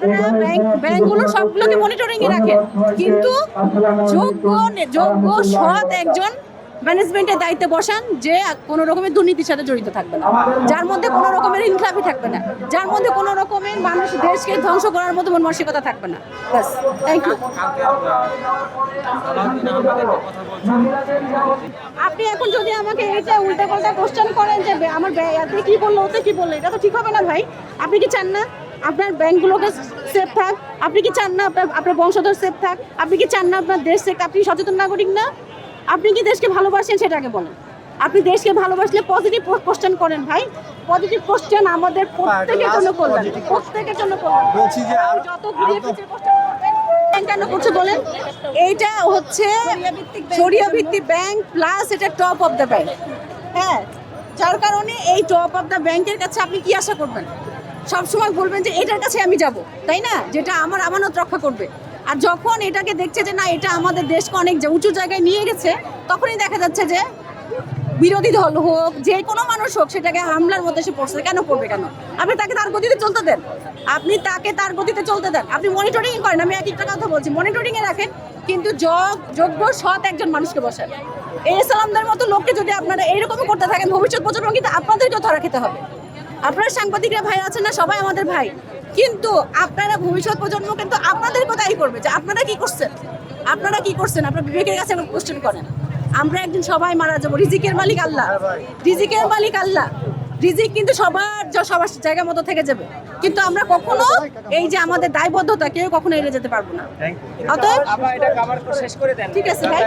আপনারা ব্যাংকগুলো সবগুলোকে মনিটরিংয়ে রাখেন, কিন্তু যোগ্য সৎ একজন ম্যানেজমেন্টের দায়িত্বে বসান, যে কোনো রকমের দুর্নীতির সাথে জড়িত থাকবে না, যার মধ্যে কোনো রকমের ইনক্লাবি থাকবে না, যার মধ্যে কোনো রকমের মানুষ দেশকে ধ্বংস করার মতো মন মানসিকতা থাকবে না। ব্যাস, থ্যাংক ইউ। আপনি এখন যদি আমাকে এটা উল্টাপাল্টা কোশ্চেন করেন যে আমার এতে কি বললো ওতে কি বললো, এটা তো ঠিক হবে না ভাই। আপনি কি চান না আপনার ব্যাংকগুলোকে সেফ থাক? আপনি কি চান না আপনার বংশধর সেফ থাক? আপনি কি চান না আপনার দেশ সেফ? আপনি সচেতন নাগরিক না? আপনি কি দেশকে ভালোবাসেন সেটাকে বলেন। আপনি দেশকে ভালোবাসলে পজিটিভ কোশ্চেন করেন ভাই। পজিটিভ কোশ্চেন আমাদের প্রত্যেকের জন্য করবেন, প্রত্যেকের জন্য করবেন। বলছি যে যত ঘুরিয়ে পিছিয়ে কোশ্চেন করবেন। ব্যাংক কেন করছে বলেন? এইটা হচ্ছে শরিয়া ভিত্তিক ব্যাংক, প্লাস এটা টপ অফ দ্য ব্যাংক। হ্যাঁ, যার কারণে এই টপ অফ দ্য ব্যাংকের কাছে আপনি কি আশা করবেন? সবসময় বলবেন যে এটার কাছে আমি যাব, তাই না? যেটা আমার আমানত রক্ষা করবে। আর যখন এটাকে দেখছে যে না, এটা আমাদের দেশকে অনেক উঁচু জায়গায় নিয়ে গেছে, তখনই দেখা যাচ্ছে যে বিরোধী দল হোক, যে কোনো মানুষ হোক, সেটাকে হামলার মধ্যে এসে পড়ছে। কেন পড়বে? কেন? আপনি তাকে তার গতিতে চলতে দেন, আপনি তাকে তার গতিতে চলতে দেন। আপনি মনিটরিং করেন, আমি এক একটা কথা বলছি, মনিটরিংয়ে রাখেন, কিন্তু যোগ্য সৎ একজন মানুষকে বসান। এই সালামদের মতো লোককে যদি আপনারা এইরকমই করতে থাকেন, ভবিষ্যৎ প্রজন্ম কিন্তু আপনাদেরকেও ধরা খেতে হবে। আপনারা সাংবাদিকরা ভাই আছেন না, সবাই আমাদের ভাই, কিন্তু আপনারা ভবিষ্যৎ প্রজন্ম কিন্তু আপনাদেরকেও দায়ী করবে যে আপনারা কি করছেন, আপনারা কি করছেন। আপনার বিবেকের কাছে কোশ্চেন করেন। আমরা একদিন সবাই মারা যাবো, রিজিকের মালিক আল্লাহ, রিজিকের মালিক আল্লাহ। রিজিক কিন্তু সবার জায়গা মতো থেকে যাবে, কিন্তু আমরা কখনো এই যে আমাদের দায়বদ্ধতা কেউ কখনো এড়িয়ে যেতে পারবো না। অতএব ঠিক আছে ভাই।